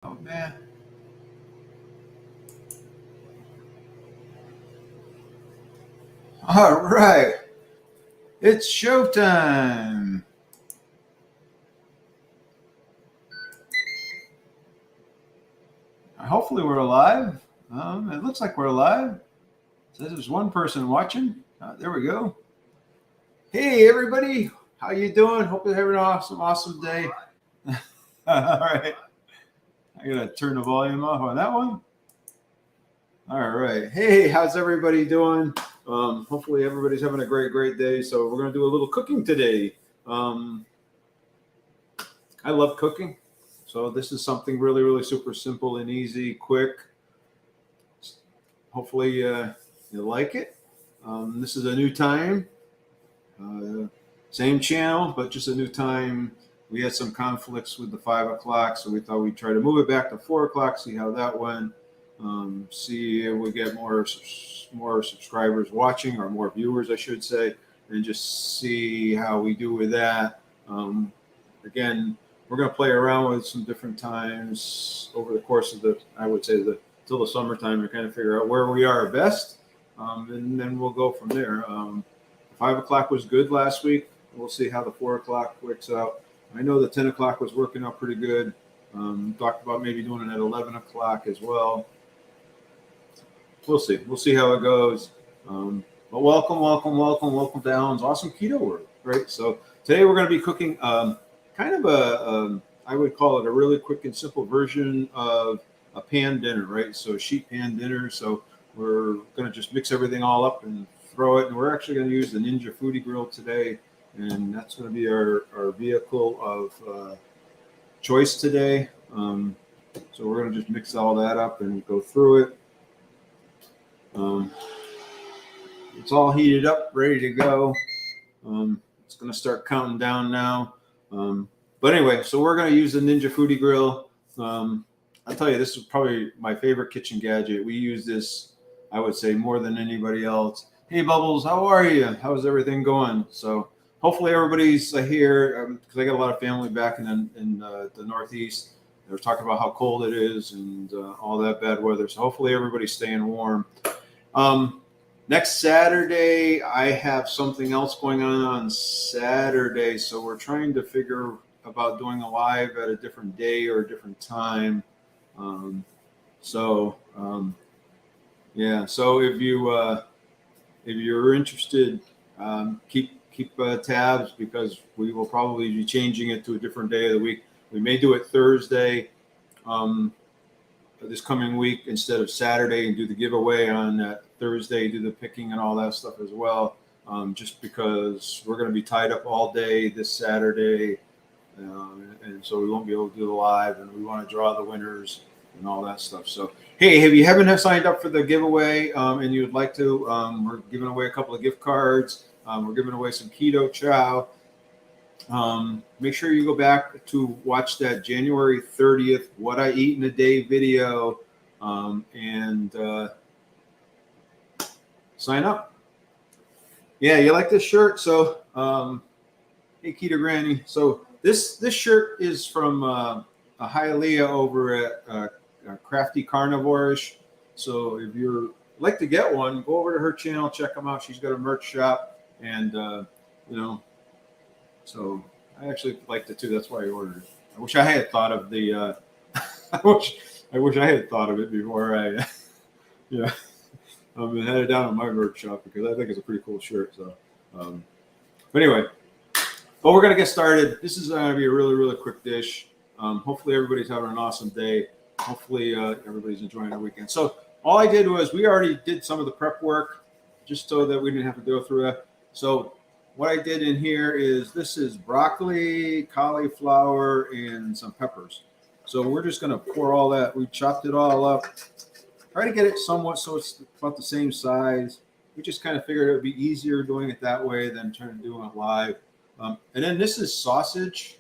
Oh man. All right. It's showtime. Hopefully we're alive. It looks like we're alive. So there's one person watching. There we go. Hey everybody, how you doing? Hope you're having an awesome day. All right. I gotta turn the volume off on that one. All right. Hey, how's everybody doing? Hopefully everybody's having a great day. So we're gonna do a little cooking today. I love cooking. So this is something really super simple and easy, quick. Hopefully you like it. This is a new time. Same channel, but just a new time. We had some conflicts with the 5 o'clock, so we thought we'd try to move it back to 4 o'clock, see how that went. See if we get more subscribers watching, or more viewers, I should say, and just see how we do with that. Again, we're going to play around with some different times over the course of I would say till the summertime, to kind of figure out where we are best, and then we'll go from there. 5 o'clock was good last week. We'll see how the 4 o'clock works out. I know the 10 o'clock was working out pretty good. Talked about maybe doing it at 11 o'clock as well. We'll see. We'll see how it goes. But welcome to Alan's Awesome Keto World, right? So today we're going to be cooking kind of I would call it a really quick and simple version of a pan dinner, right? So a sheet pan dinner. So we're going to just mix everything all up and throw it. And we're actually going to use the Ninja Foodie Grill today. And that's going to be our vehicle of choice today. So we're going to just mix all that up and go through it. It's all heated up, ready to go. It's going to start counting down now. But anyway, so we're going to use the Ninja Foodie Grill. I'll tell you, this is probably my favorite kitchen gadget. We use this, I would say, more than anybody else. Hey, Bubbles, how are you? How's everything going? So hopefully everybody's here, because I got a lot of family back in the Northeast. They're talking about how cold it is and all that bad weather. So hopefully everybody's staying warm. Next Saturday, I have something else going on Saturday. So we're trying to figure about doing a live at a different day or a different time. Yeah. So if you're interested, keep tabs, because we will probably be changing it to a different day of the week. We may do it Thursday this coming week instead of Saturday, and do the giveaway on Thursday, do the picking and all that stuff as well, just because we're going to be tied up all day this Saturday, and so we won't be able to do the live, and we want to draw the winners and all that stuff. So hey, if you haven't signed up for the giveaway and you would like to, we're giving away a couple of gift cards. We're giving away some keto chow. Make sure you go back to watch that January 30th What I Eat in a Day video, and sign up. Yeah, you like this shirt? So hey, Keto Granny. So this shirt is from Hialeah over at Crafty Carnivore-ish. So if you're like to get one, go over to her channel, check them out. She's got a merch shop, and so I actually liked it too. That's why I ordered it. I wish I had thought of the I wish I had thought of it before I I'm headed down to my merch shop, because I think it's a pretty cool shirt. So but anyway, but we're gonna get started. This is gonna be a really quick dish. Hopefully everybody's having an awesome day. Hopefully everybody's enjoying their weekend. So all I did was, we already did some of the prep work, just so that we didn't have to go through that. So what I did in here is, this is broccoli, cauliflower, and some peppers. So we're just going to pour all that. We chopped it all up. Try to get it somewhat so it's about the same size. We just kind of figured it would be easier doing it that way than trying to do it live. And then this is sausage.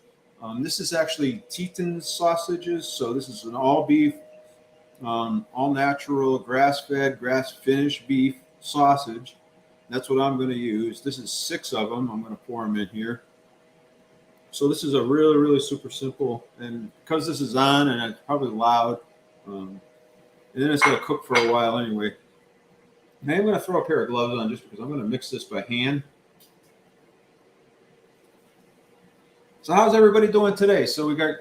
This is actually Teton's sausages. So this is an all beef, all natural, grass-fed, grass-finished beef sausage. That's what I'm going to use. This is 6 of them. I'm going to pour them in here. So this is a really, really super simple, and because this is on and it's probably loud, and then it's going to cook for a while anyway. And I'm going to throw a pair of gloves on just because I'm going to mix this by hand. So how's everybody doing today? So we got,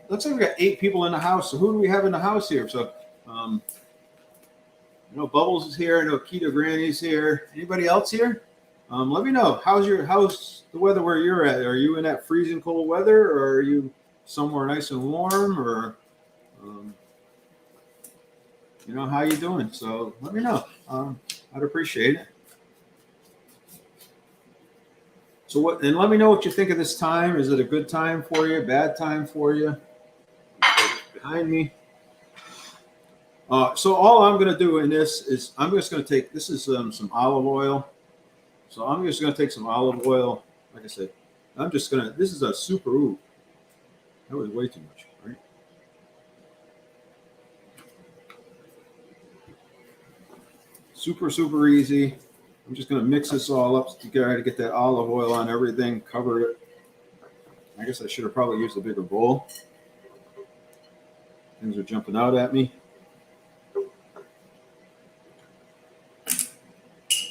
looks like we got 8 people in the house. So who do we have in the house here? So, I know Bubbles is here. I know Keto Granny's here. Anybody else here? Let me know. How's the weather where you're at? Are you in that freezing cold weather, or are you somewhere nice and warm, or how you doing? So let me know. I'd appreciate it. So and let me know what you think of this time. Is it a good time for you? Bad time for you? Behind me. So all I'm going to do in this is I'm just going to take, this is some olive oil. So I'm just going to take some olive oil. Like I said, this is a super, that was way too much, right? Super, super easy. I'm just going to mix this all up to try to get that olive oil on everything, cover it. I guess I should have probably used a bigger bowl. Things are jumping out at me.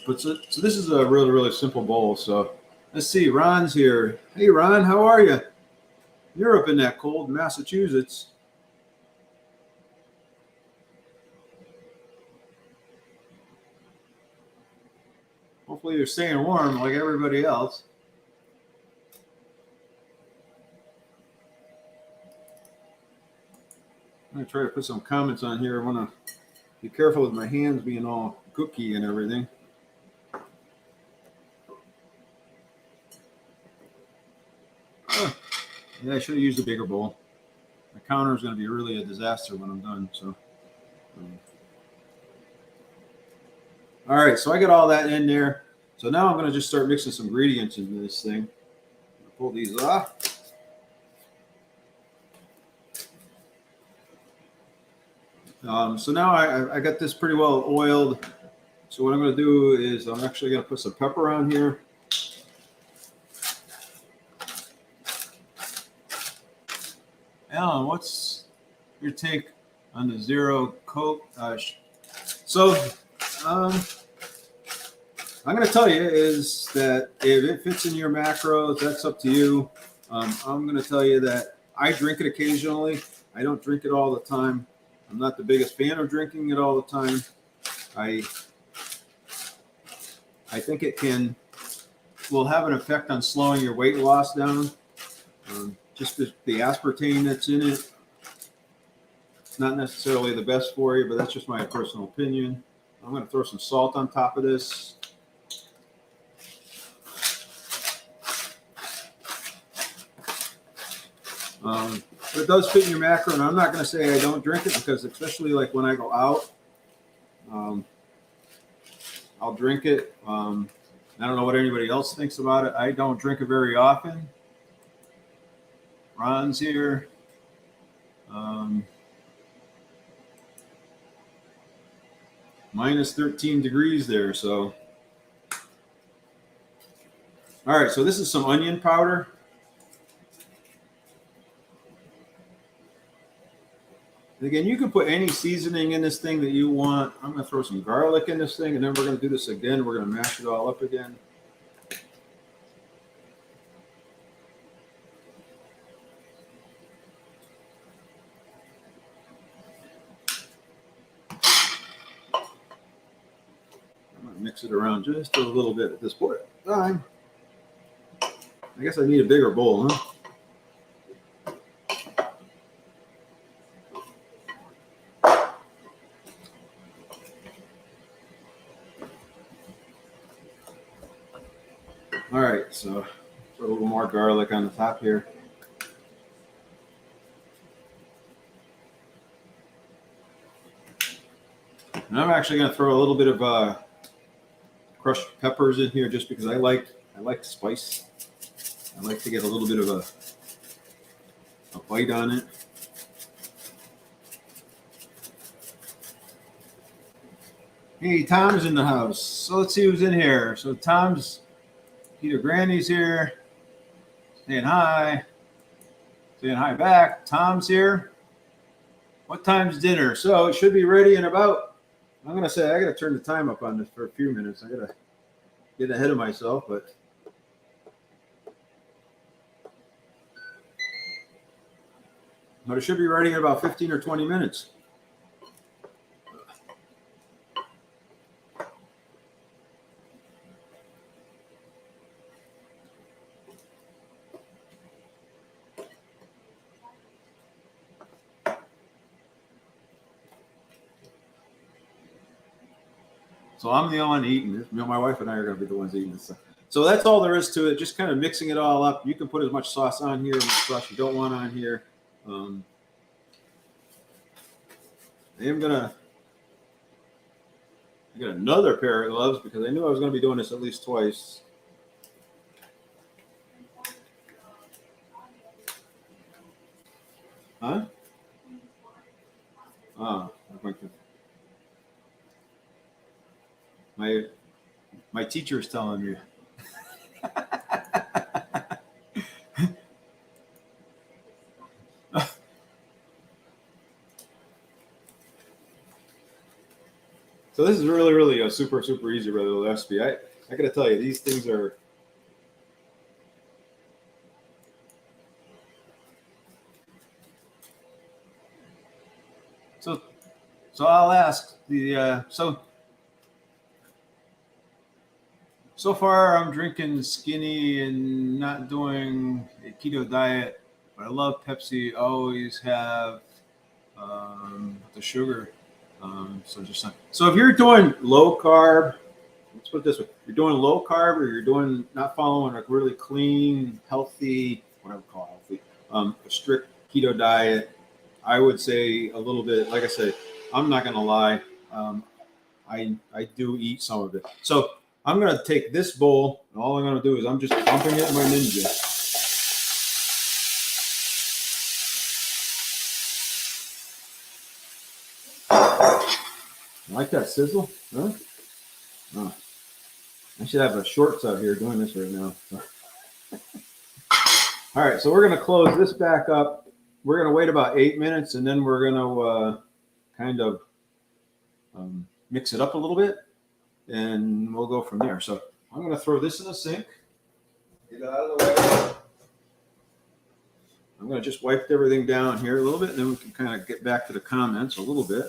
But so this is a really, really simple bowl. So let's see. Ron's here. Hey, Ron, how are you? You're up in that cold Massachusetts. Hopefully you're staying warm like everybody else. I'm going to try to put some comments on here. I want to be careful with my hands being all gooky and everything. Yeah, I should have used a bigger bowl. My counter is going to be really a disaster when I'm done. So, all right. So I got all that in there. So now I'm going to just start mixing some ingredients into this thing. Pull these off. So now I got this pretty well oiled. So what I'm going to do is I'm actually going to put some pepper on here. Alan, what's your take on the zero Coke? So I'm going to tell you is that if it fits in your macros, that's up to you. I'm going to tell you that I drink it occasionally. I don't drink it all the time. I'm not the biggest fan of drinking it all the time. I think it will have an effect on slowing your weight loss down. Just the aspartame that's in it, it's not necessarily the best for you, but that's just my personal opinion. I'm going to throw some salt on top of this. But it does fit in your macro, and I'm not going to say I don't drink it because especially like when I go out, I'll drink it. I don't know what anybody else thinks about it. I don't drink it very often. Ron's here. Minus 13 degrees there. So, all right. So this is some onion powder. And again, you can put any seasoning in this thing that you want. I'm going to throw some garlic in this thing, and then we're going to do this again. We're going to mash it all up again. Mix it around just a little bit at this point in time. I guess I need a bigger bowl, huh? All right, so put a little more garlic on the top here. And I'm actually going to throw a little bit of crushed peppers in here just because I like spice. I like to get a little bit of a bite on it. Hey, Tom's in the house. So let's see who's in here. So Tom's, Keto Granny's here. Saying hi. Saying hi back. Tom's here. What time's dinner? So it should be ready in about, I'm going to say, I got to turn the time up on this for a few minutes. I got to get ahead of myself, but it should be ready in about 15 or 20 minutes. So I'm the only one eating this. My wife and I are going to be the ones eating this stuff. So that's all there is to it. Just kind of mixing it all up. You can put as much sauce on here, as much sauce you don't want on here. I got another pair of gloves because I knew I was going to be doing this at least twice. Huh? Oh, my teacher is telling me. So this is really a super easy recipe. I got to tell you, these things are. So I'll ask the so far I'm drinking skinny and not doing a keto diet, but I love Pepsi. Always have the sugar. So if you're doing low carb, let's put it this way: you're doing low carb, or you're doing not following a really clean, healthy, what I would call healthy, a strict keto diet, I would say a little bit. Like I said, I'm not gonna lie, I do eat some of it. So I'm gonna take this bowl, and all I'm gonna do is I'm just dumping it in my Ninja. Like that sizzle? Huh? Oh. I should have a shorts out here doing this right now. All right, so we're going to close this back up. We're going to wait about 8 minutes, and then we're going to kind of mix it up a little bit, and we'll go from there. So I'm going to throw this in the sink. Get it out of the way. I'm going to just wipe everything down here a little bit, and then we can kind of get back to the comments a little bit.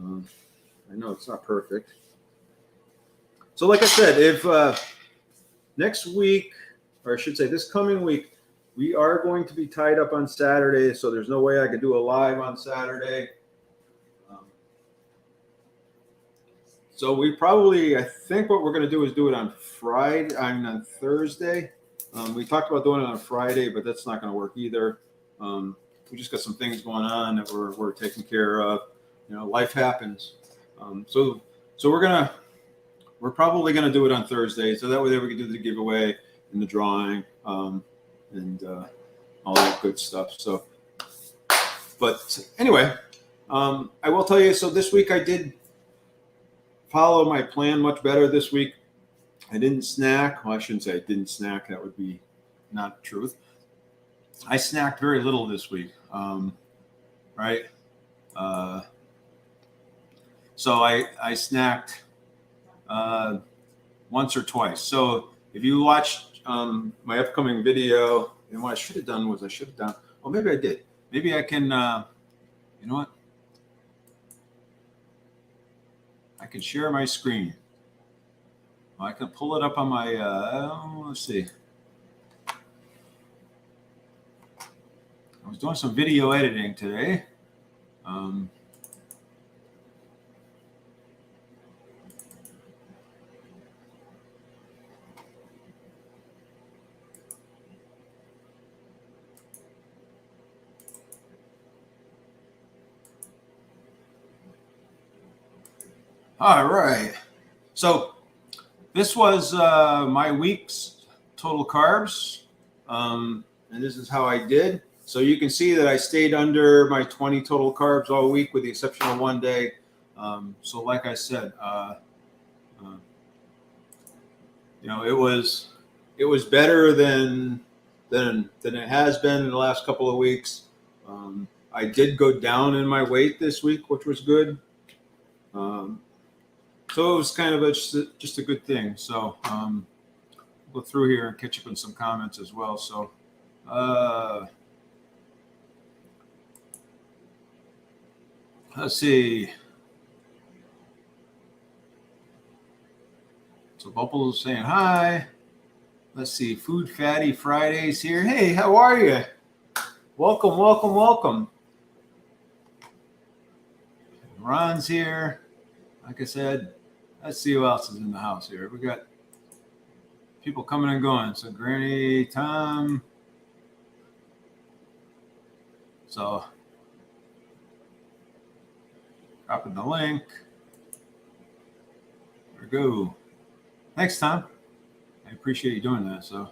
I know it's not perfect. So like I said, if next week, or I should say this coming week, we are going to be tied up on Saturday, so there's no way I could do a live on Saturday. So we probably, I think what we're going to do is do it on Friday, on Thursday. We talked about doing it on Friday, but that's not going to work either. We just got some things going on that we're taking care of. You know, life happens. So we're probably gonna do it on Thursday, so that way we can do the giveaway and the drawing, and all that good stuff. So, but anyway, I will tell you. So this week I did follow my plan much better. This week I didn't snack. Well, I shouldn't say I didn't snack. That would be not the truth. I snacked very little this week. Right. So I snacked once or twice. So if you watched my upcoming video, and what I should have done was oh, maybe I did. Maybe I can, you know what? I can share my screen. I can pull it up on my, let's see. I was doing some video editing today. All right. So this was my week's total carbs. And this is how I did. So you can see that I stayed under my 20 total carbs all week with the exception of one day. So like I said, you know, it was better than than it has been in the last couple of weeks. I did go down in my weight this week, which was good. So it was kind of just a good thing. So go through here and catch up on some comments as well. So let's see. So Bubbles saying hi. Let's see. Food Fatty Fridays here. Hey, how are you? Welcome, welcome, welcome. Ron's here. Like I said, let's see who else is in the house here. We got people coming and going. So Granny, Tom. So dropping the link. There we go. Thanks, Tom. I appreciate you doing that. So,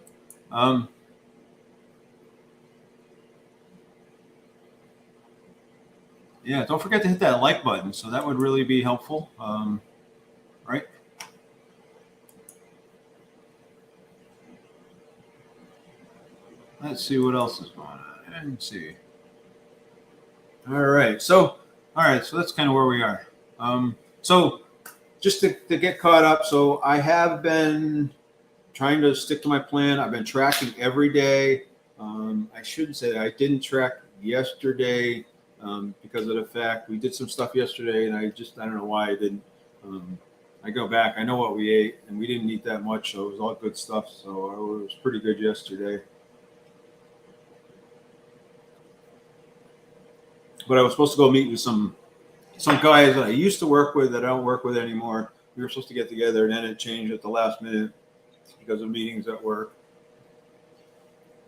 yeah, don't forget to hit that like button. So that would really be helpful, right? Let's see what else is going on. Let's see. All right. So that's kind of where we are. So just to get caught up. So I have been trying to stick to my plan. I've been tracking every day. I shouldn't say that. I didn't track yesterday because of the fact we did some stuff yesterday, and I don't know why I didn't. I go back. I know what we ate, and we didn't eat that much, so it was all good stuff. So it was pretty good yesterday. But I was supposed to go meet with some guys that I used to work with that I don't work with anymore. We were supposed to get together, and then it changed at the last minute because of meetings at work.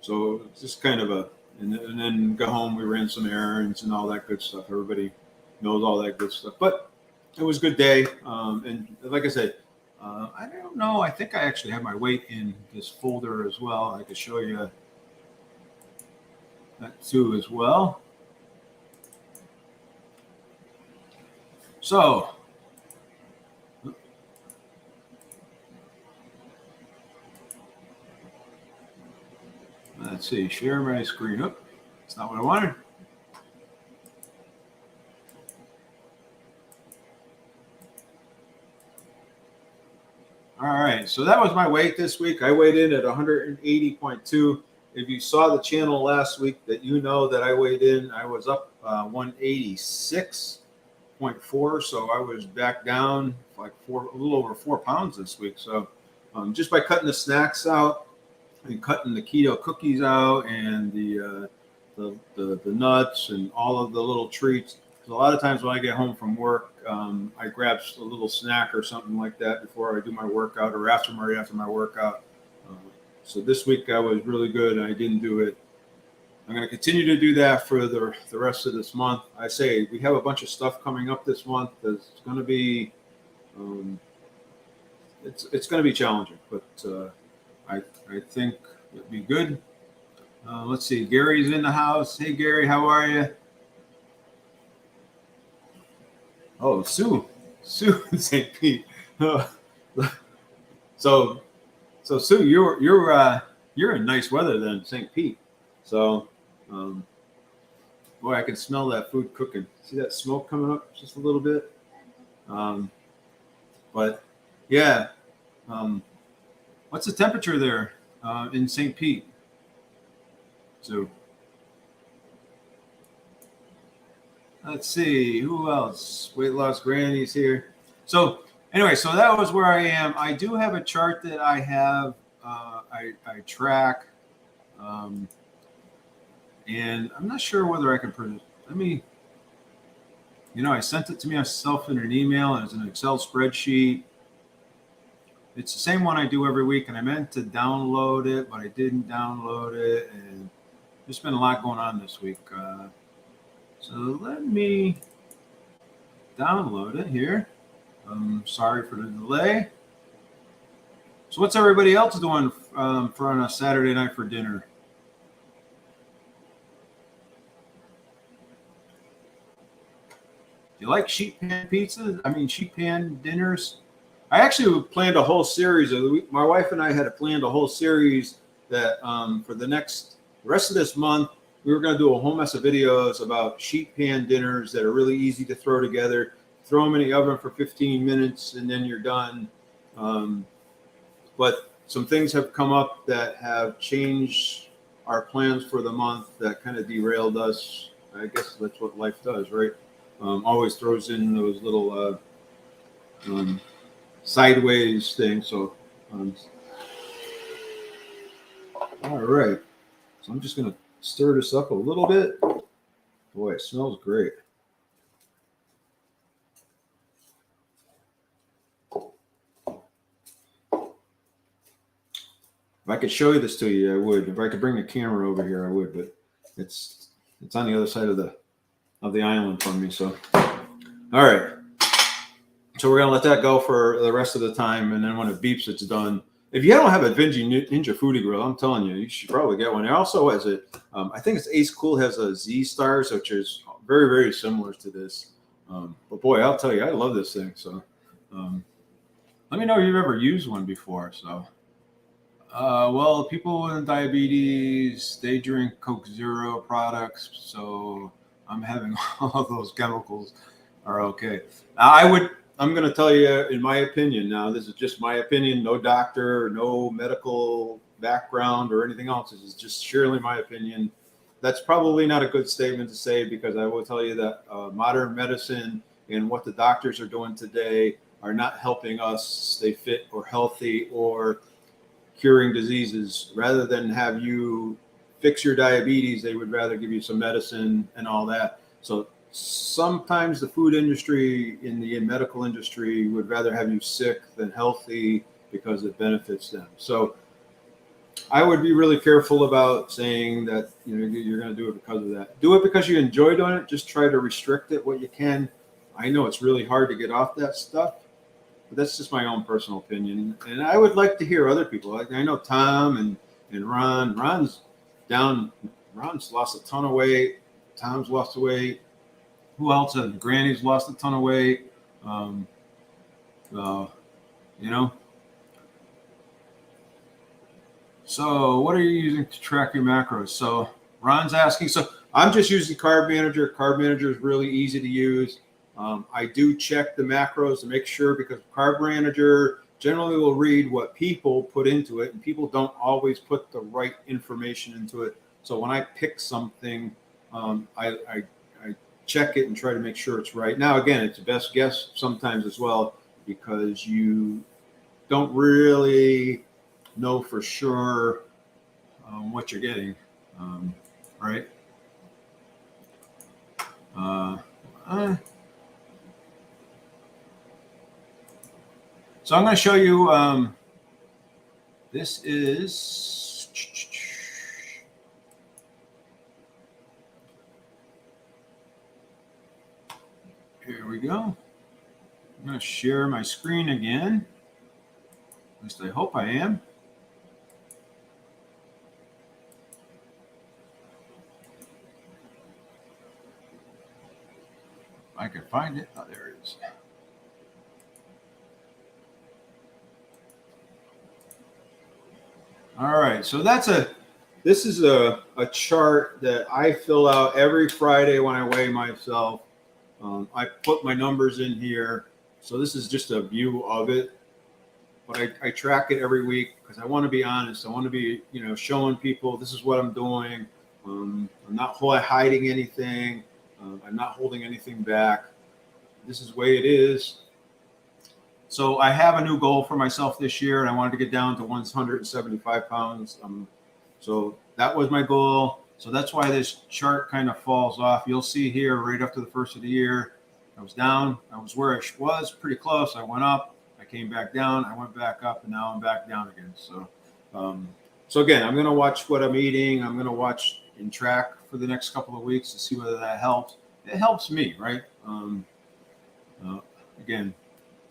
So it's just kind of and then go home. We ran some errands and all that good stuff. Everybody knows all that good stuff. But it was a good day. And like I said, I don't know. I think I actually have my weight in this folder as well. I could show you that too as well. So let's see, share my screen. Oh, that's not what I wanted. All right, so that was my weight this week. I weighed in at 180.2. If you saw the channel last week, that you know that I weighed in, I was up 186.4, so I was back down like a little over 4 pounds this week. So just by cutting the snacks out and cutting the keto cookies out and the nuts and all of the little treats. So a lot of times when I get home from work, I grab a little snack or something like that before I do my workout or after my workout. So this week I was really good and I didn't do it. I'm going to continue to do that for the rest of this month. I say we have a bunch of stuff coming up this month that's going to be it's going to be challenging, but I think it'll be good. Let's see. Gary's in the house. Hey, Gary, how are you? Oh, Sue in St. Pete. So Sue, you're in nice weather then, St. Pete. So, boy, I can smell that food cooking. See that smoke coming up just a little bit. But yeah, what's the temperature there in St. Pete? So let's see, who else? Weight Loss Granny's here. So anyway, so that was where I am. I do have a chart that I have. I track, and I'm not sure whether I can. I sent it to myself in an email, and it's an Excel spreadsheet. It's the same one I do every week, and I meant to download it, but I didn't download it, and there's been a lot going on this week. So let me download it here. Sorry for the delay. So what's everybody else doing for on a Saturday night for dinner? Do you like sheet pan pizzas? Sheet pan dinners? I actually planned a whole series. My wife and I had planned a whole series that for the rest of this month, we were going to do a whole mess of videos about sheet pan dinners that are really easy to throw together. Throw them in the oven for 15 minutes and then you're done. But some things have come up that have changed our plans for the month that kind of derailed us. I guess that's what life does, right? Always throws in those little sideways things. So, all right. So I'm just going to stir this up a little bit. Boy, it smells great. If I could show you this to you, I would. If I could bring the camera over here, I would. But it's on the other side of the island from me. So, all right. So we're gonna let that go for the rest of the time, and then when it beeps, it's done. If you don't have a Ninja Foodie Grill, I'm telling you, you should probably get one. It also has I think it's Ace Cool has a Z Stars, which is very, very similar to this. But boy, I'll tell you, I love this thing. So, let me know if you've ever used one before. So. Well, people with diabetes, they drink Coke Zero products, so I'm having all those chemicals are okay. I'm going to tell you, in my opinion, now this is just my opinion, no doctor, no medical background or anything else. This is just surely my opinion. That's probably not a good statement to say because I will tell you that modern medicine and what the doctors are doing today are not helping us stay fit or healthy or curing diseases. Rather than have you fix your diabetes, they would rather give you some medicine and all that. So sometimes the food industry in the medical industry would rather have you sick than healthy because it benefits them. So I would be really careful about saying that you're going to do it because of that. Do it because you enjoy doing it. Just try to restrict it what you can. I know it's really hard to get off that stuff. But that's just my own personal opinion. And I would like to hear other people. Like I know Tom and Ron. Ron's down. Ron's lost a ton of weight. Tom's lost weight. Who else? Granny's lost a ton of weight. So what are you using to track your macros? So Ron's asking. So I'm just using Carb Manager. Carb Manager is really easy to use. I do check the macros to make sure because Carb Manager generally will read what people put into it, and people don't always put the right information into it. So when I pick something, I check it and try to make sure it's right. Now, again, it's a best guess sometimes as well because you don't really know for sure what you're getting, right? So I'm going to show you, this is, here we go. I'm going to share my screen again. At least I hope I am. If I can find it. Oh, there it is. All right, so this is a chart that I fill out every Friday when I weigh myself. I put my numbers in here. So this is just a view of it, but I track it every week because I want to be honest. I want to be, showing people this is what I'm doing. I'm not hiding anything. I'm not holding anything back. This is the way it is. So I have a new goal for myself this year, and I wanted to get down to 175 pounds. So that was my goal. So that's why this chart kind of falls off. You'll see here right after the first of the year, I was down. I was where I was, pretty close. I went up. I came back down. I went back up, and now I'm back down again. So again, I'm going to watch what I'm eating. I'm going to watch and track for the next couple of weeks to see whether that helps. It helps me, right? Again.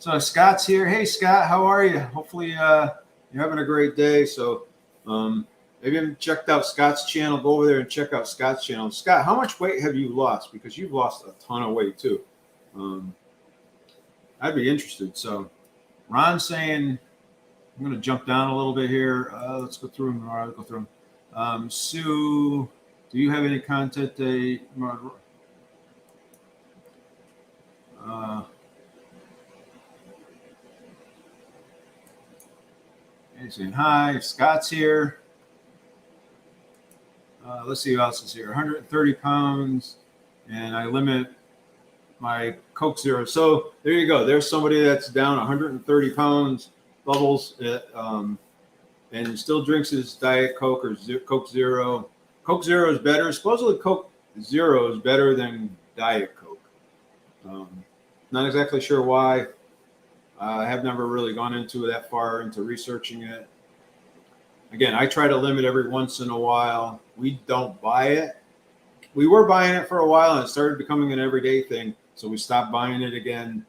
So Scott's here. Hey, Scott, how are you? Hopefully you're having a great day. So maybe you haven't checked out Scott's channel. Go over there and check out Scott's channel. Scott, how much weight have you lost? Because you've lost a ton of weight too. I'd be interested. So Ron's saying I'm going to jump down a little bit here. Let's go through them. All right, go through them. Sue, do you have any content that saying hi? Scott's here. Let's see who else is here. 130 pounds, and I limit my Coke Zero. So there you go. There's somebody that's down 130 pounds, Bubbles, and still drinks his Diet Coke or Coke Zero. Coke Zero is better. Supposedly Coke Zero is better than Diet Coke. Not exactly sure why. I have never really gone into that far into researching it. Again, I try to limit every once in a while. We don't buy it. We were buying it for a while, and it started becoming an everyday thing. So we stopped buying it again.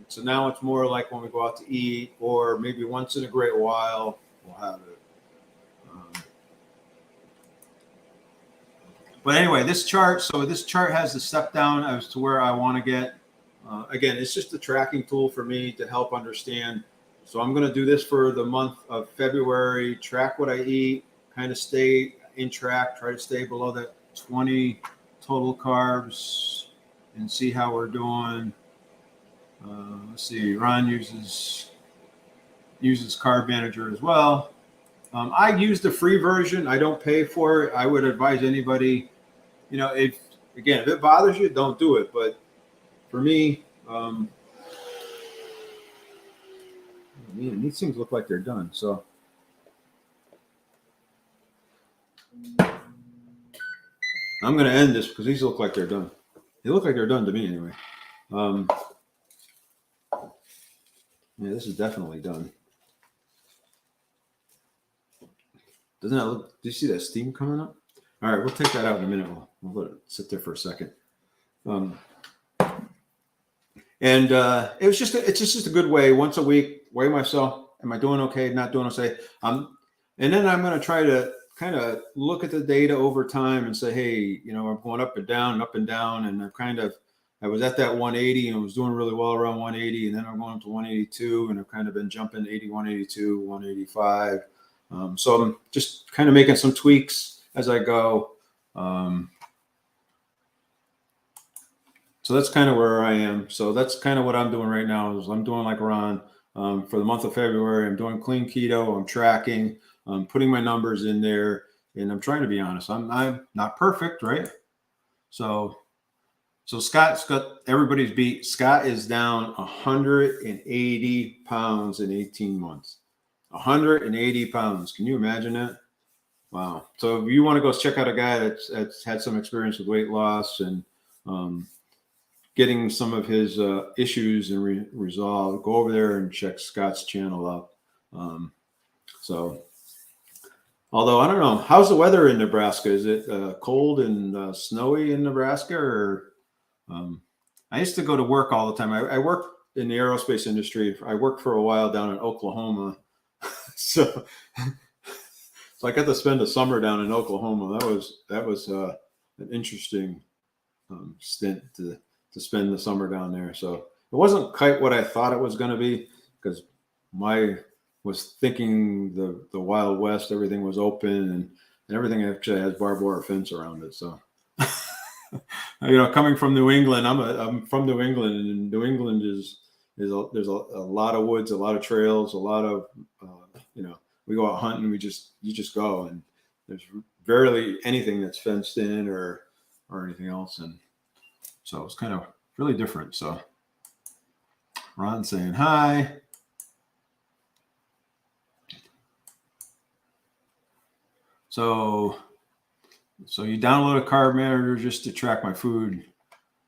So now it's more like when we go out to eat, or maybe once in a great while, we'll have it. But anyway, this chart. So this chart has the step down as to where I want to get. Again, it's just a tracking tool for me to help understand. So I'm going to do this for the month of February, track what I eat, kind of stay in track, try to stay below that 20 total carbs and see how we're doing. Let's see, Ron uses Carb Manager as well. I use the free version. I don't pay for it. I would advise anybody, if it bothers you, don't do it. But for me, these things look like they're done. So I'm going to end this because these look like they're done. They look like they're done to me anyway. Yeah, this is definitely done. Doesn't that look? Do you see that steam coming up? All right, we'll take that out in a minute. We'll let it sit there for a second. It's just a good way once a week, weigh myself. Am I doing okay? Not doing okay? And then I'm going to try to kind of look at the data over time and say, hey, I'm going up and down, and I was at that 180 and was doing really well around 180, and then I'm going up to 182, and I've kind of been jumping 81, 82, 185. So I'm just kind of making some tweaks as I go. So that's kind of where I am. So that's kind of what I'm doing right now. Is I'm doing like Ron for the month of February. I'm doing clean keto. I'm tracking. I'm putting my numbers in there, and I'm trying to be honest. I'm not perfect, right? So Scott's got everybody's beat. Scott is down 180 pounds in 18 months. 180 pounds. Can you imagine that? Wow. So if you want to go check out a guy that's had some experience with weight loss and getting some of his issues and resolved, go over there and check Scott's channel out. Although I don't know, how's the weather in Nebraska? Is it cold and snowy in Nebraska? Or I used to go to work all the time. I work in the aerospace industry. I worked for a while down in Oklahoma. So I got to spend the summer down in Oklahoma. That was an interesting stint to spend the summer down there. So it wasn't quite what I thought it was going to be, because was thinking the Wild West, everything was open and everything actually has barbed wire fence around it. So, coming from New England, I'm from New England, and New England there's a lot of woods, a lot of trails, a lot of, we go out hunting, you just go, and there's rarely anything that's fenced in or anything else. And so it's kind of really different. So Ron saying hi. So you download a carb manager just to track my food,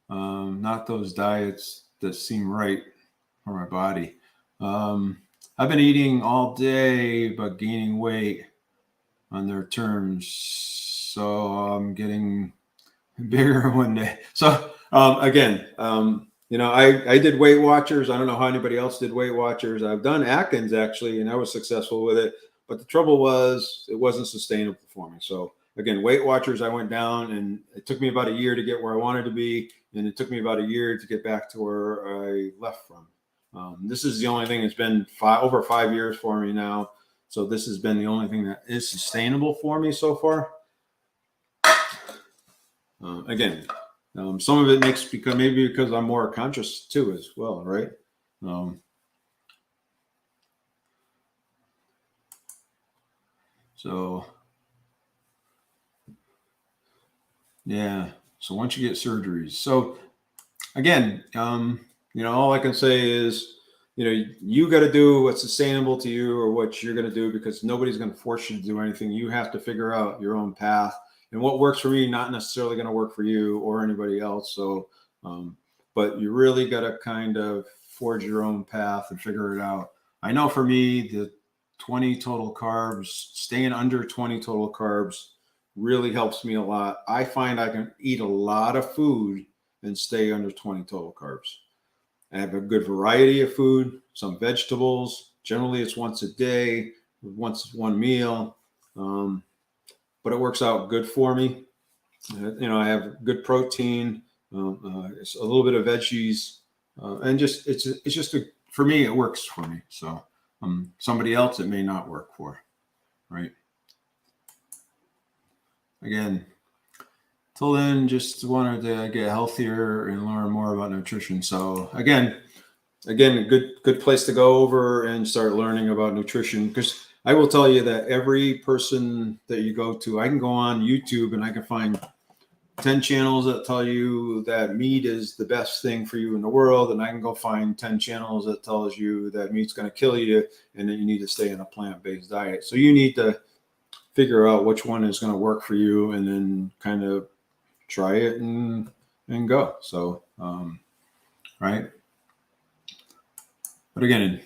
not those diets that seem right for my body. I've been eating all day, but gaining weight on their terms. So I'm getting bigger one day. So again, I did Weight Watchers. I don't know how anybody else did Weight Watchers. I've done Atkins actually, and I was successful with it. But the trouble was it wasn't sustainable for me. So again, Weight Watchers, I went down, and it took me about a year to get where I wanted to be. And it took me about a year to get back to where I left from. This is the only thing that's been over 5 years for me now. So this has been the only thing that is sustainable for me so far. Again, some of it makes maybe because I'm more conscious too as well, right? So yeah. So once you get surgeries, so again, all I can say is, you got to do what's sustainable to you or what you're going to do, because nobody's going to force you to do anything. You have to figure out your own path, and what works for me, not necessarily going to work for you or anybody else. So, but you really got to kind of forge your own path and figure it out. I know for me, the 20 total carbs, staying under 20 total carbs really helps me a lot. I find I can eat a lot of food and stay under 20 total carbs. I have a good variety of food, some vegetables. Generally, it's once a day, one meal, but it works out good for me. I have good protein, it's a little bit of veggies, and it's just for me, it works for me. So somebody else, it may not work for, right? Again, till then, just wanted to get healthier and learn more about nutrition. So again, a good place to go over and start learning about nutrition, because I will tell you that every person that you go to, I can go on YouTube and I can find 10 channels that tell you that meat is the best thing for you in the world, and I can go find 10 channels that tells you that meat's going to kill you and that you need to stay on a plant-based diet. So you need to figure out which one is going to work for you, and then kind of try it and go. So, right. But again,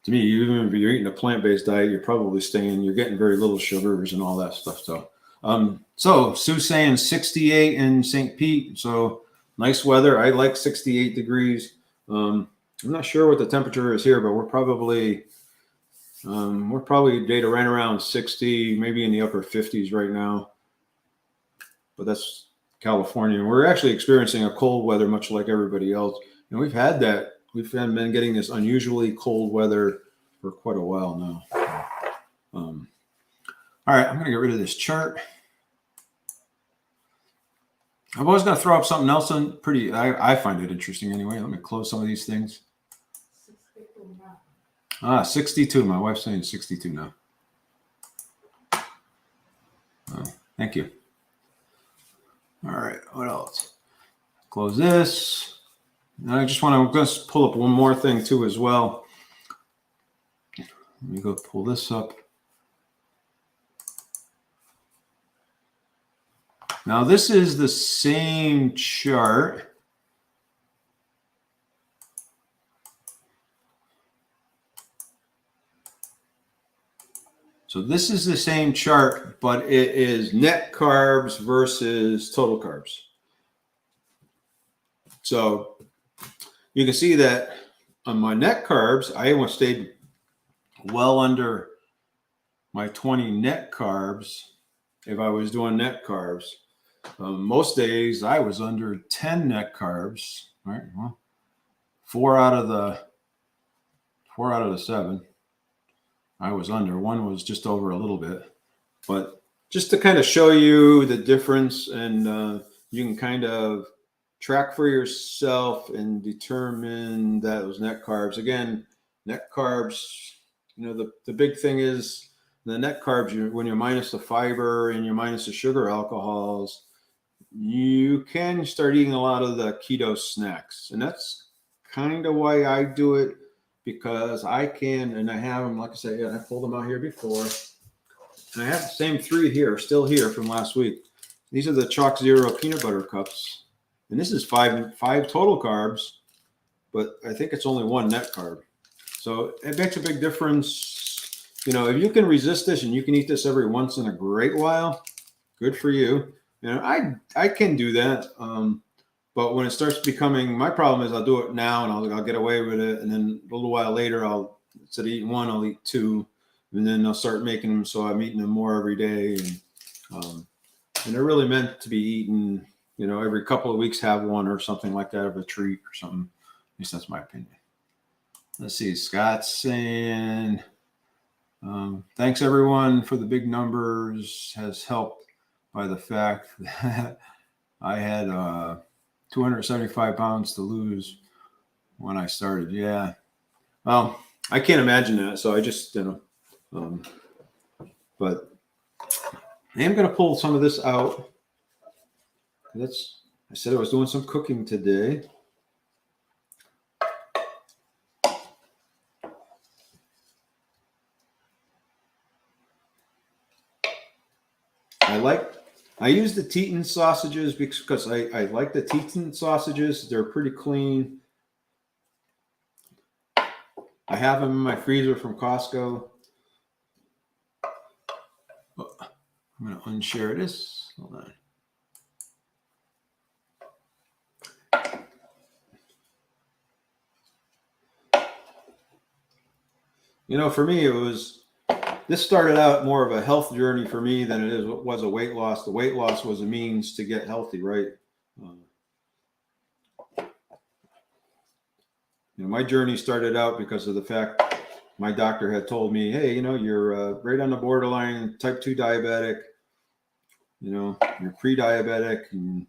to me, even if you're eating a plant-based diet, you're getting very little sugars and all that stuff. So Sue's saying 68 in St. Pete. So nice weather. I like 68 degrees. I'm not sure what the temperature is here, but we're probably data right around 60, maybe in the upper 50s right now. But that's California. We're actually experiencing a cold weather, much like everybody else. And we've had that. We've been getting this unusually cold weather for quite a while now. All right, I'm going to get rid of this chart. I'm always going to throw up something else on I find it interesting anyway. Let me close some of these things. 62. My wife's saying 62 now. Thank you. All right, what else? Close this. And I just want to just pull up one more thing too as well. Let me go pull this up. Now this is the same chart. So this is the same chart, but it is net carbs versus total carbs. So you can see that on my net carbs, I almost stayed well under my 20 net carbs if I was doing net carbs. Most days I was under 10 net carbs. Right? Well, four out of the 7. I was under. One was just over a little bit. But just to kind of show you the difference, and you can kind of track for yourself and determine that those net carbs. Again, net carbs, the big thing is the net carbs, when you're minus the fiber and you're minus the sugar alcohols, you can start eating a lot of the keto snacks. And that's kind of why I do it, because I can, and I have them, like I said, I pulled them out here before. And I have the same 3 here, still here from last week. These are the Chalk Zero peanut butter cups. And this is five total carbs, but I think it's only 1 net carb. So it makes a big difference. If you can resist this and you can eat this every once in a great while, good for you. I can do that. But when it starts becoming, my problem is I'll do it now and I'll get away with it. And then a little while later, instead of eating 1, I'll eat 2. And then I'll start making them so I'm eating them more every day. And they're really meant to be eaten, every couple of weeks, have one or something like that of a treat or something. At least that's my opinion. Let's see. Scott's saying, thanks everyone for the big numbers. Has helped by the fact that I had 275 pounds to lose when I started. Yeah. Well, I can't imagine that. So I just, but I am going to pull some of this out. I said I was doing some cooking today. I use the Teton sausages because I like the Teton sausages. They're pretty clean. I have them in my freezer from Costco. Oh, I'm going to unshare this. Hold on. For me, this started out more of a health journey for me than it was a weight loss. The weight loss was a means to get healthy, right? My journey started out because of the fact my doctor had told me, hey, you're right on the borderline type 2 diabetic, you're pre-diabetic, and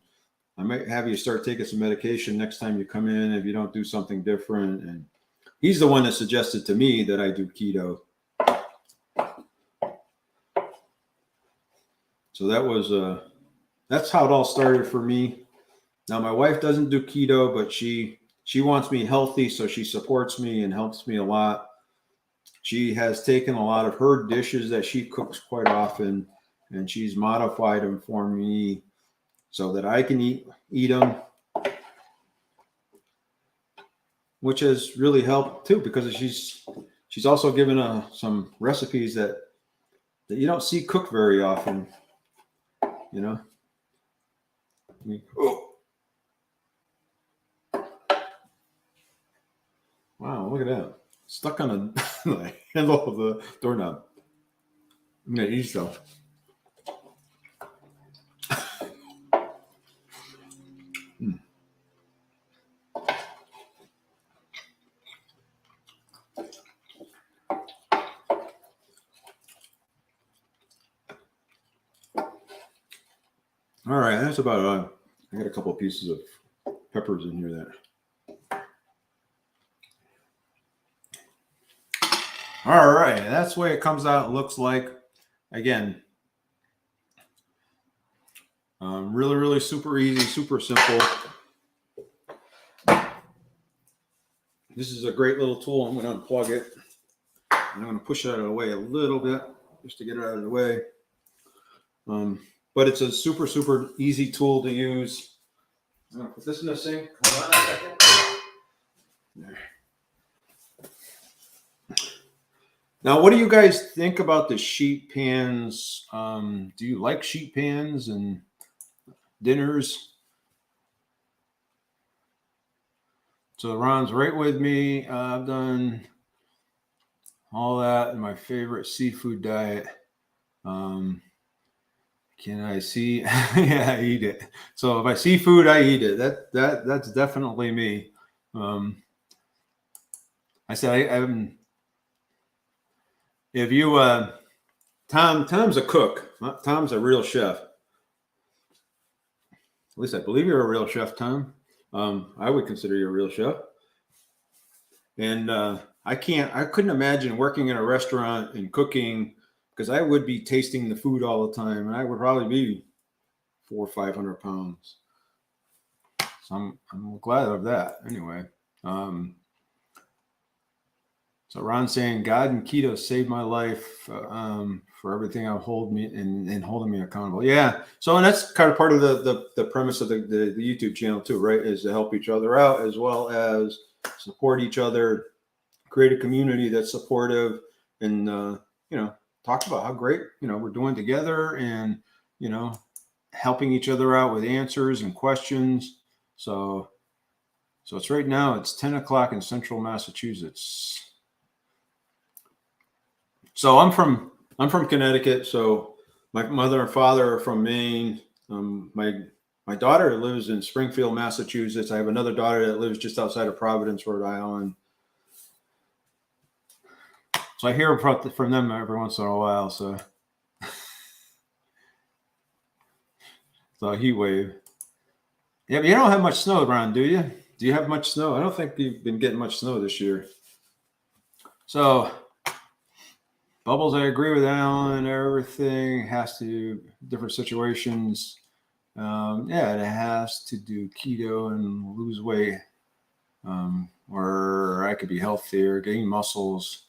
I might have you start taking some medication next time you come in if you don't do something different. And he's the one that suggested to me that I do keto. So that's how it all started for me. Now, my wife doesn't do keto, but she wants me healthy, so she supports me and helps me a lot. She has taken a lot of her dishes that she cooks quite often, and she's modified them for me so that I can eat them, which has really helped too, because she's also given some recipes that you don't see cooked very often. Oh. Wow, look at that. Stuck on the handle of the doorknob. I'm going to eat though. All right, that's about it. I got a couple of pieces of peppers in here that. All right, that's the way it comes out. It looks like, again, really, really super easy, super simple. This is a great little tool. I'm going to unplug it. I'm going to push it out of the way a little bit just to get it out of the way. But it's a super, super easy tool to use. I'm going to put this in the sink. Hold on a second. There. Now, what do you guys think about the sheet pans? Do you like sheet pans and dinners? So Ron's right with me. I've done all that in my favorite seafood diet. Can I see? Yeah, I eat it. So if I see food, I eat it. That's definitely me. I said I'm. If you Tom's a cook. Tom's a real chef. At least I believe you're a real chef, Tom. I would consider you a real chef. And I couldn't imagine working in a restaurant and cooking, because I would be tasting the food all the time, and I would probably be 400 or 500 pounds. So I'm glad of that. Anyway, so Ron's saying God and keto saved my life for everything I hold me and holding me accountable. Yeah. So, and that's kind of part of the premise of the YouTube channel too, right? Is to help each other out as well as support each other, create a community that's supportive, and talk about how great we're doing together, and helping each other out with answers and questions. So it's right now. It's 10 o'clock in Central Massachusetts. So I'm from Connecticut. So my mother and father are from Maine. My daughter lives in Springfield, Massachusetts. I have another daughter that lives just outside of Providence, Rhode Island. So I hear from them every once in a while. So it's a heat wave. Yeah, but you don't have much snow around, do you? Do you have much snow? I don't think you've been getting much snow this year. So, Bubbles, I agree with Alan. Everything has to do different situations. Yeah, it has to do keto and lose weight, or I could be healthier, gain muscles,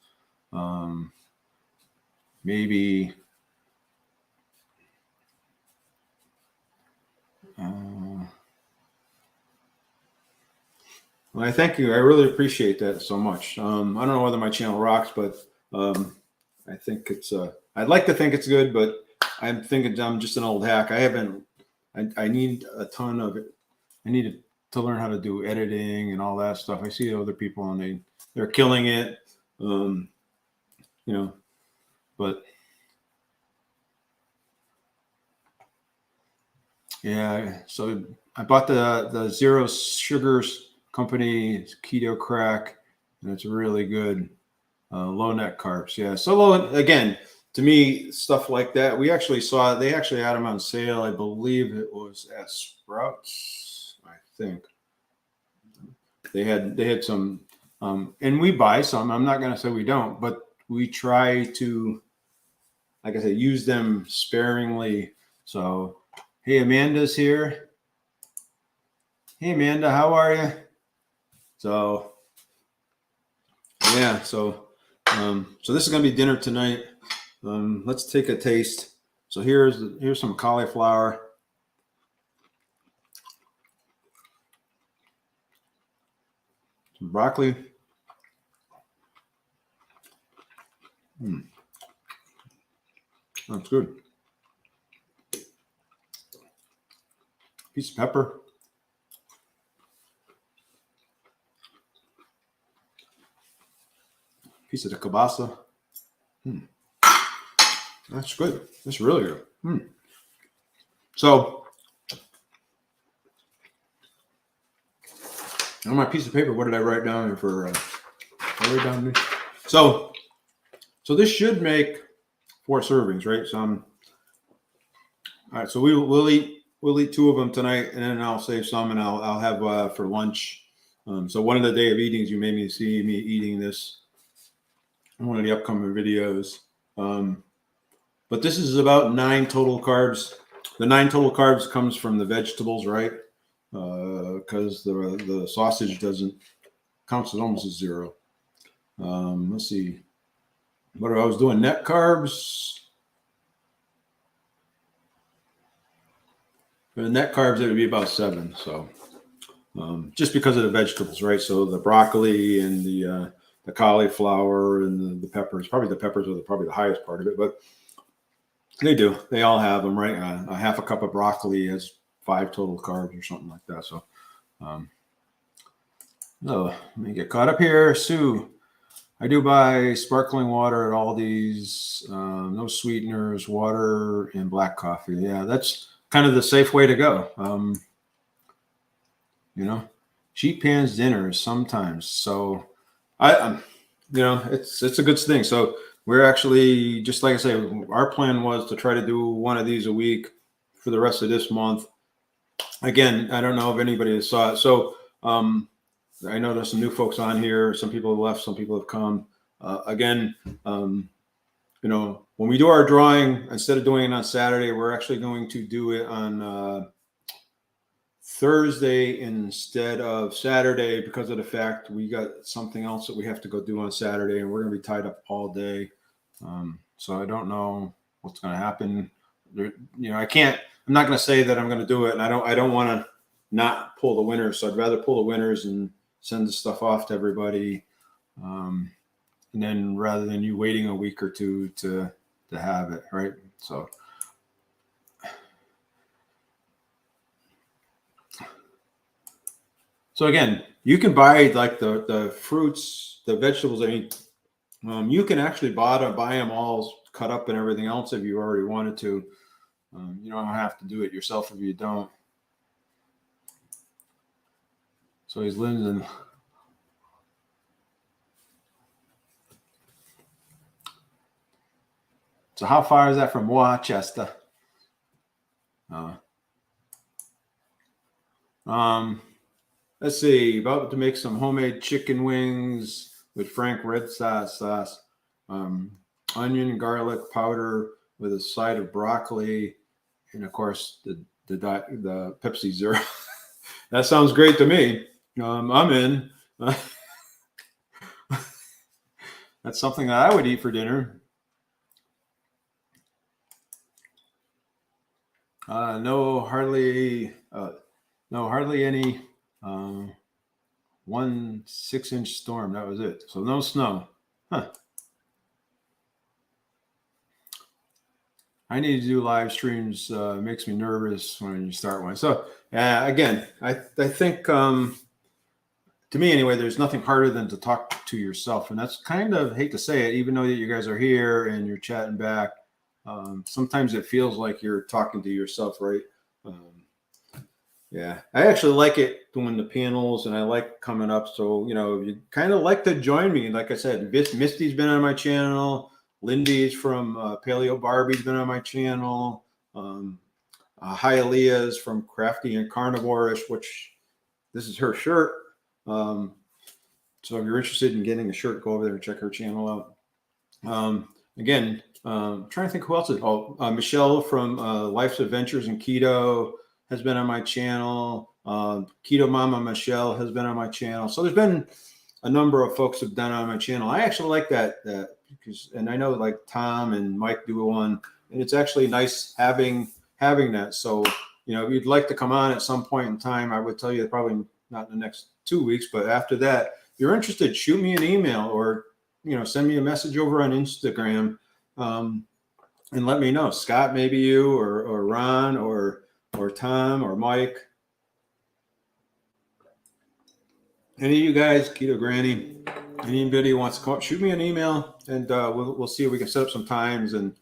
maybe. Well, I thank you. I really appreciate that so much. I don't know whether my channel rocks, but I think it's. I'd like to think it's good, but I'm thinking I'm just an old hack. I haven't. I need a ton of it. I need to learn how to do editing and all that stuff. I see other people and they're killing it. You know, but yeah. So I bought the Zero Sugars company Keto Crack, and it's really good. Low net carbs, yeah. So low again. To me, stuff like that. We actually saw they actually had them on sale. I believe it was at Sprouts. I think they had some, and we buy some. I'm not going to say we don't, but we try to, like I said, use them sparingly. So, hey, Amanda's here. Hey, Amanda, how are you? So, yeah. So this is going to be dinner tonight. Let's take a taste. So here's some cauliflower. Some broccoli. That's good. Piece of pepper. Piece of the kielbasa. That's good. That's really good. So on my piece of paper, what did I write down here for? I write down. So this should make 4 servings, right? So all right. So we'll eat 2 of them tonight, and then I'll save some, and I'll have for lunch. So one of the day of eatings, you may see me eating this in one of the upcoming videos. But this is about 9 total carbs. The 9 total carbs comes from the vegetables, right? Because the sausage counts as almost as 0. Let's see. What I was doing, net carbs. For the net carbs, it would be about 7. So just because of the vegetables, right? So the broccoli and the cauliflower and the peppers. Probably the peppers are probably the highest part of it, but they all have them, right? A half a cup of broccoli has 5 total carbs or something like that. So let me get caught up here. Sue, I do buy sparkling water at Aldi's, no sweeteners, water and black coffee. Yeah, that's kind of the safe way to go. Sheet pans dinners sometimes. So it's a good thing. So we're actually, just like I say, our plan was to try to do one of these a week for the rest of this month. Again, I don't know if anybody saw it. So I know there's some new folks on here. Some people have left, some people have come. Again, when we do our drawing, instead of doing it on Saturday, we're actually going to do it on Thursday instead of Saturday, because of the fact we got something else that we have to go do on Saturday, and we're going to be tied up all day. So I don't know what's going to happen. I'm not going to say that I'm going to do it, and I don't want to not pull the winners. So I'd rather pull the winners and send the stuff off to everybody. And then rather than you waiting a week or 2 to have it, right? So again, you can buy like the fruits, the vegetables. I mean, you can actually buy them all cut up and everything else if you already wanted to. You don't have to do it yourself if you don't. So he's Linden. So how far is that from Rochester? Let's see. About to make some homemade chicken wings with Frank red sauce. Onion and garlic powder with a side of broccoli, and of course the Pepsi Zero. That sounds great to me. I'm in. That's something that I would eat for dinner. No, hardly any. 1 6-inch storm. That was it. So no snow. Huh. I need to do live streams. Makes me nervous when you start one. So again, I think to me anyway, there's nothing harder than to talk to yourself, and that's kind of, hate to say it, even though that you guys are here and you're chatting back. Sometimes it feels like you're talking to yourself, right? Yeah, I actually like it doing the panels, and I like coming up. So, you kind of like to join me. Like I said, Misty's been on my channel. Lindy's from Paleo Barbie's been on my channel. Hialeah's from Crafty and Carnivore-ish, which this is her shirt. So if you're interested in getting a shirt, go over there and check her channel out. Again, I'm trying to think who else is. Michelle from Life's Adventures in Keto has been on my channel. Keto Mama Michelle has been on my channel. So there's been a number of folks have done on my channel. I actually like that because, and I know like Tom and Mike do one, and it's actually nice having that. So, if you'd like to come on at some point in time, I would tell you probably not in the next 2 weeks, but after that, if you're interested, shoot me an email or, send me a message over on Instagram, and let me know. Scott, maybe you or Ron or Tom or Mike. Any of you guys, Keto Granny, anybody wants to come up, shoot me an email, and we'll see if we can set up some times. And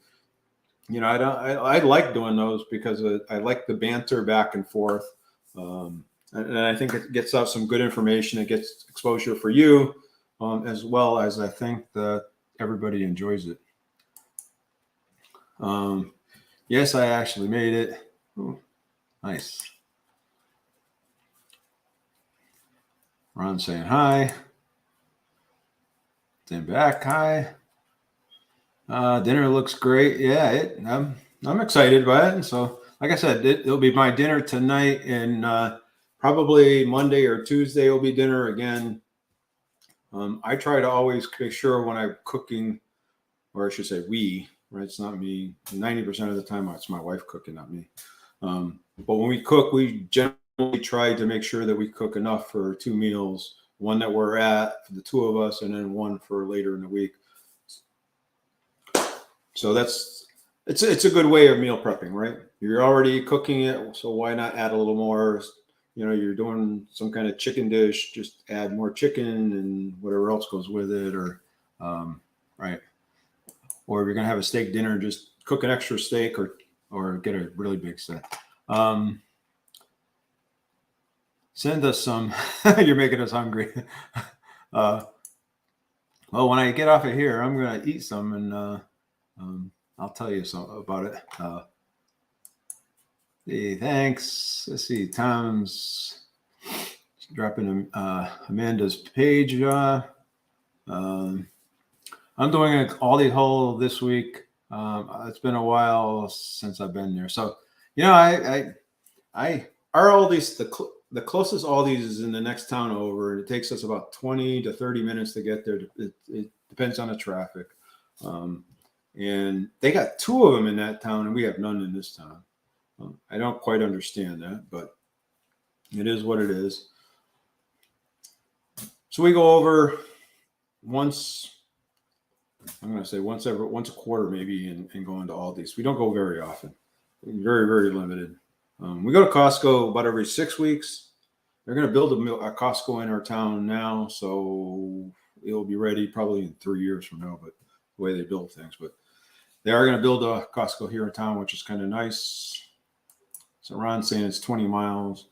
I like doing those because I like the banter back and forth, and I think it gets out some good information. It gets exposure for you, as well as I think that everybody enjoys it. Yes, I actually made it. Ooh, nice. Ron saying hi. Then back, hi. Dinner looks great. Yeah, I'm excited by it. And so, like I said, it'll be my dinner tonight, and probably Monday or Tuesday will be dinner again. I try to always make sure when I'm cooking, or I should say we, right? It's not me. 90% of the time, it's my wife cooking, not me. But when we cook, we generally try to make sure that we cook enough for 2 meals, one that we're at for the 2 of us, and then one for later in the week. So it's a good way of meal prepping, right? You're already cooking it, so why not add a little more? You're doing some kind of chicken dish, just add more chicken and whatever else goes with it, or right. Or if you're gonna have a steak dinner, just cook an extra steak or get a really big steak. Send us some. You're making us hungry. Well, when I get off of here, I'm gonna eat some, and I'll tell you something about it. Hey, thanks. Let's see. Tom's dropping Amanda's page. I'm doing an Aldi haul this week. It's been a while since I've been there, so our Aldi's the closest Aldi's is in the next town over. It takes us about 20 to 30 minutes to get there. It depends on the traffic. And they got 2 of them in that town, and we have none in this town. I don't quite understand that, but it is what it is. So we go over once. I'm going to say once a quarter maybe, and go into Aldi's. We don't go very often. Very, very limited. We go to Costco about every 6 weeks. They're going to build a Costco in our town now, so it'll be ready probably in 3 years from now. But the way they build things, but they are going to build a Costco here in town, which is kind of nice. So Ron's saying it's 20 miles,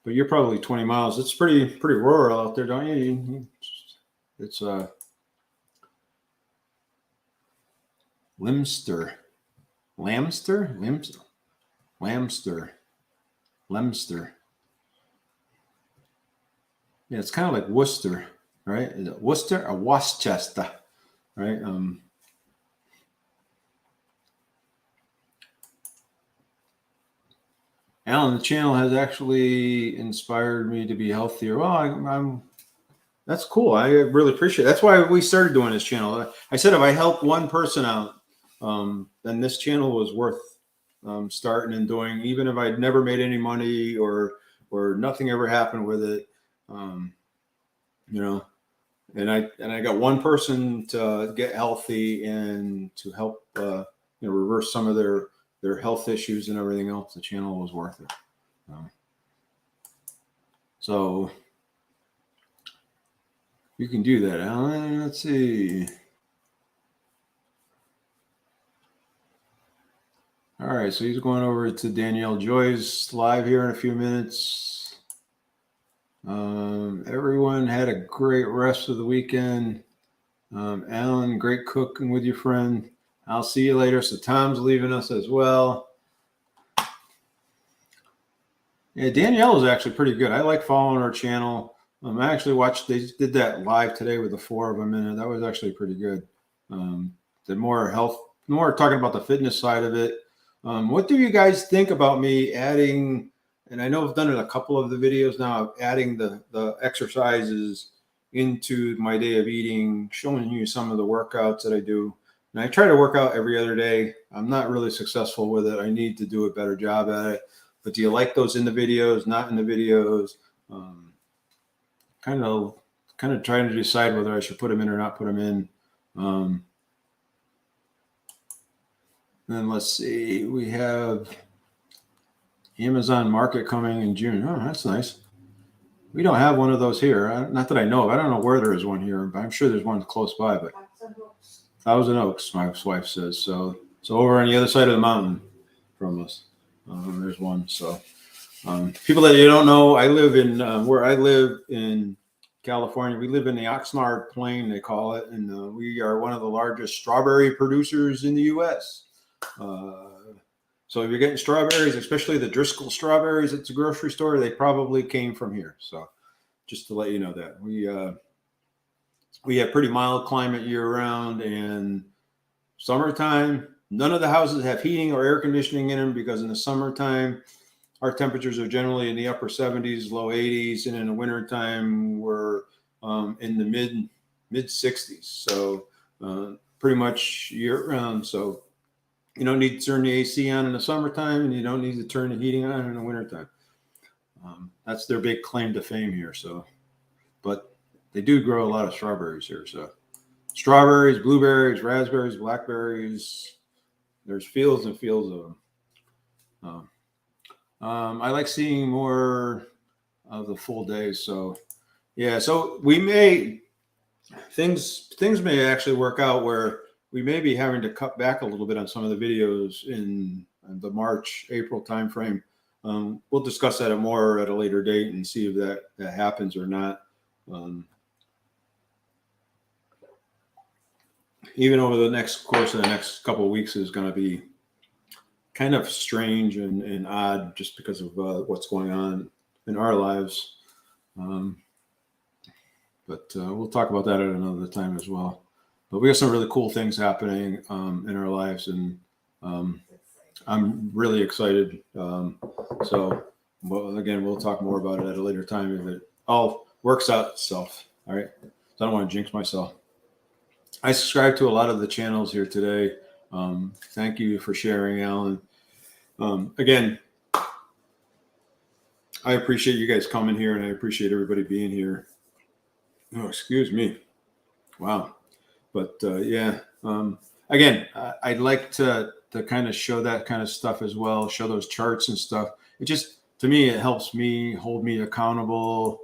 but you're probably 20 miles. It's pretty rural out there, don't you? It's Limster. Lamster? Lamster. Lemster. Yeah, it's kind of like Worcester, right? Is it Worcester or Worcester, right? Alan, the channel has actually inspired me to be healthier. Well, I'm that's cool. I really appreciate it. That's why we started doing this channel. I said if I help one person out, then this channel was worth starting and doing, even if I'd never made any money or nothing ever happened with it. You know, and I got one person to get healthy and to help reverse some of their health issues and everything else. The channel was worth it. So you can do that, Alan. Let's see. All right, so he's going over to Danielle Joy's live here in a few minutes. Everyone had a great rest of the weekend. Alan, great cooking with your friend. I'll see you later. So Tom's leaving us as well. Yeah, Danielle is actually pretty good. I like following her channel. I actually watched, they did that live today with the 4 of them in it. That was actually pretty good. The more talking about the fitness side of it. What do you guys think about me adding, and I know I've done it a couple of the videos now, of adding the exercises into my day of eating, showing you some of the workouts that I do. And I try to work out every other day. I'm not really successful with it. I need to do a better job at it. But do you like those in the videos, not in the videos? Kind of trying to decide whether I should put them in or not put them in. Then let's see, we have Amazon Market coming in June. Oh, that's nice. We don't have one of those here. Not that I know of. I don't know where there is one here, but I'm sure there's one close by. But Thousand Oaks, my wife says. So over on the other side of the mountain from us, there's one. So people that you don't know, I live in where I live in California. We live in the Oxnard Plain, they call it, and we are one of the largest strawberry producers in the U.S. So if you're getting strawberries, especially the Driscoll strawberries at the grocery store, they probably came from here. So just to let you know that we have pretty mild climate year round, and summertime, none of the houses have heating or air conditioning in them because in the summertime, our temperatures are generally in the upper 70s, low 80s, and in the wintertime, we're in the mid 60s. So pretty much year round. So you don't need to turn the AC on in the summertime, and you don't need to turn the heating on in the wintertime. That's their big claim to fame here. So, but they do grow a lot of strawberries here. So strawberries, blueberries, raspberries, blackberries. There's fields and fields of them. I like seeing more of the full days. So yeah, so things may actually work out where we may be having to cut back a little bit on some of the videos in the March, April timeframe. We'll discuss that more at a later date and see if that happens or not. Even over the course of the next couple of weeks is going to be kind of strange and odd just because of what's going on in our lives. But we'll talk about that at another time as well. But we have some really cool things happening in our lives, and I'm really excited. Again, we'll talk more about it at a later time if it all works out itself. All right. So I don't want to jinx myself. I subscribe to a lot of the channels here today. Thank you for sharing, Alan. Again, I appreciate you guys coming here, and I appreciate everybody being here. Oh, excuse me. Wow. But yeah, again, I'd like to kind of show that kind of stuff as well, show those charts and stuff. It just, to me, it helps me hold me accountable.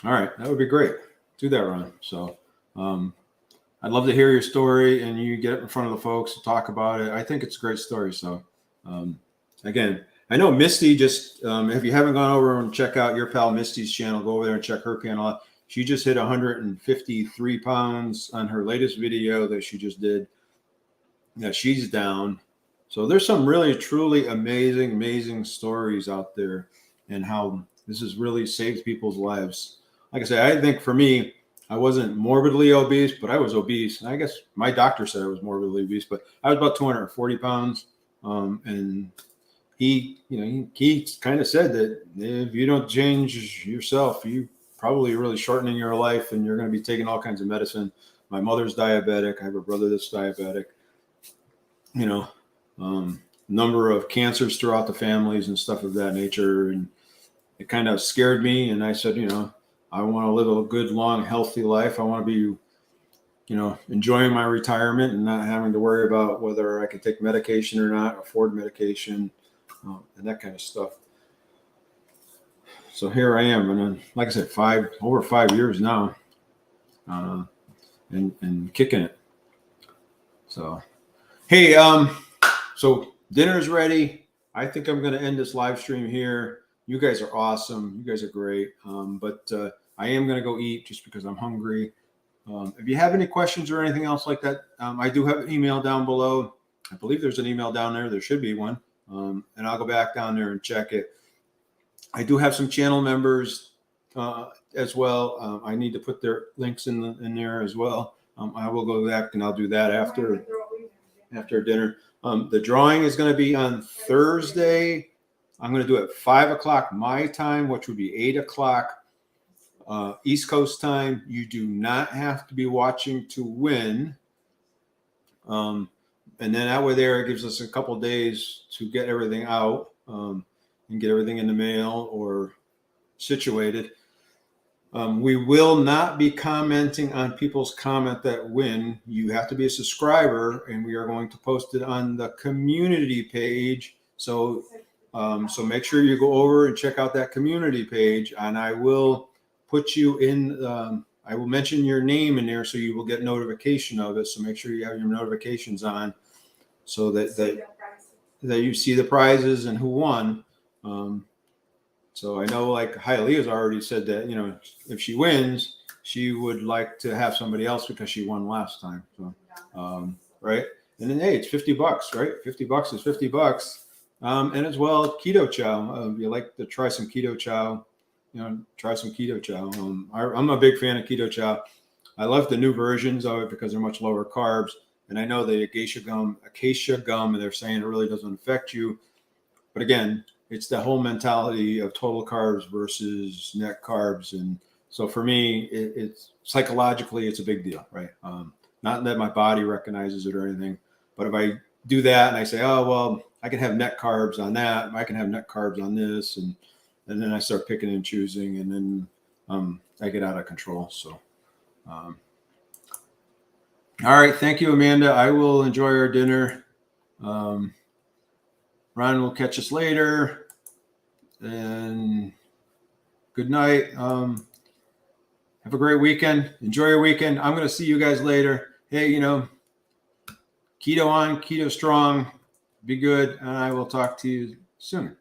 All right, that would be great. Do that, Ron. So I'd love to hear your story, and you get it in front of the folks to talk about it. I think it's a great story. So again, I know Misty just, if you haven't gone over and check out your pal Misty's channel, go over there and check her channel out. She just hit 153 pounds on her latest video that she just did. Yeah, she's down. So there's some really, truly amazing stories out there, and how this has really saved people's lives. Like I said, I think for me, I wasn't morbidly obese, but I was obese. And I guess my doctor said I was morbidly obese, but I was about 240 pounds. And he kind of said that if you don't change yourself, you probably really shortening your life, and you're going to be taking all kinds of medicine. My mother's diabetic. I have a brother that's diabetic. Number of cancers throughout the families and stuff of that nature. And it kind of scared me. And I said, I want to live a good, long, healthy life. I want to be, enjoying my retirement and not having to worry about whether I can take medication or not, afford medication, and that kind of stuff. So here I am. And then, like I said, over 5 years now, and kicking it. So, hey, so dinner's ready. I think I'm going to end this live stream here. You guys are awesome. You guys are great. But I am going to go eat just because I'm hungry. If you have any questions or anything else like that, I do have an email down below. I believe there's an email down there. There should be one. And I'll go back down there and check it. I do have some channel members as well. I need to put their links in there as well. I will go back and I'll do that after dinner. The drawing is going to be on Thursday. I'm going to do it at 5 o'clock my time, which would be 8 o'clock East Coast time. You do not have to be watching to win. And then that way there, it gives us a couple days to get everything out and get everything in the mail or situated. We will not be commenting on people's comment that win. You have to be a subscriber, and we are going to post it on the community page. So make sure you go over and check out that community page, and I will put you in. I will mention your name in there, so you will get notification of it. So make sure you have your notifications on, so that you see the prizes and who won. So I know, like Phili has already said that, if she wins, she would like to have somebody else because she won last time. So, right. And then, hey, it's $50, right? $50 is $50. And as well, keto chow. If you like to try some keto chow, try some keto chow. I'm a big fan of keto chow. I love the new versions of it because they're much lower carbs. And I know the acacia gum, and they're saying it really doesn't affect you. But again, it's the whole mentality of total carbs versus net carbs. And so for me, it's psychologically, it's a big deal, right? Not that my body recognizes it or anything, but if I do that and I say, oh, well, I can have net carbs on that, I can have net carbs on this, and then I start picking and choosing, and then I get out of control. So, all right. Thank you, Amanda. I will enjoy our dinner. Ron will catch us later, and good night. Have a great weekend. Enjoy your weekend. I'm going to see you guys later. Hey, keto on, keto strong. Be good, and I will talk to you soon.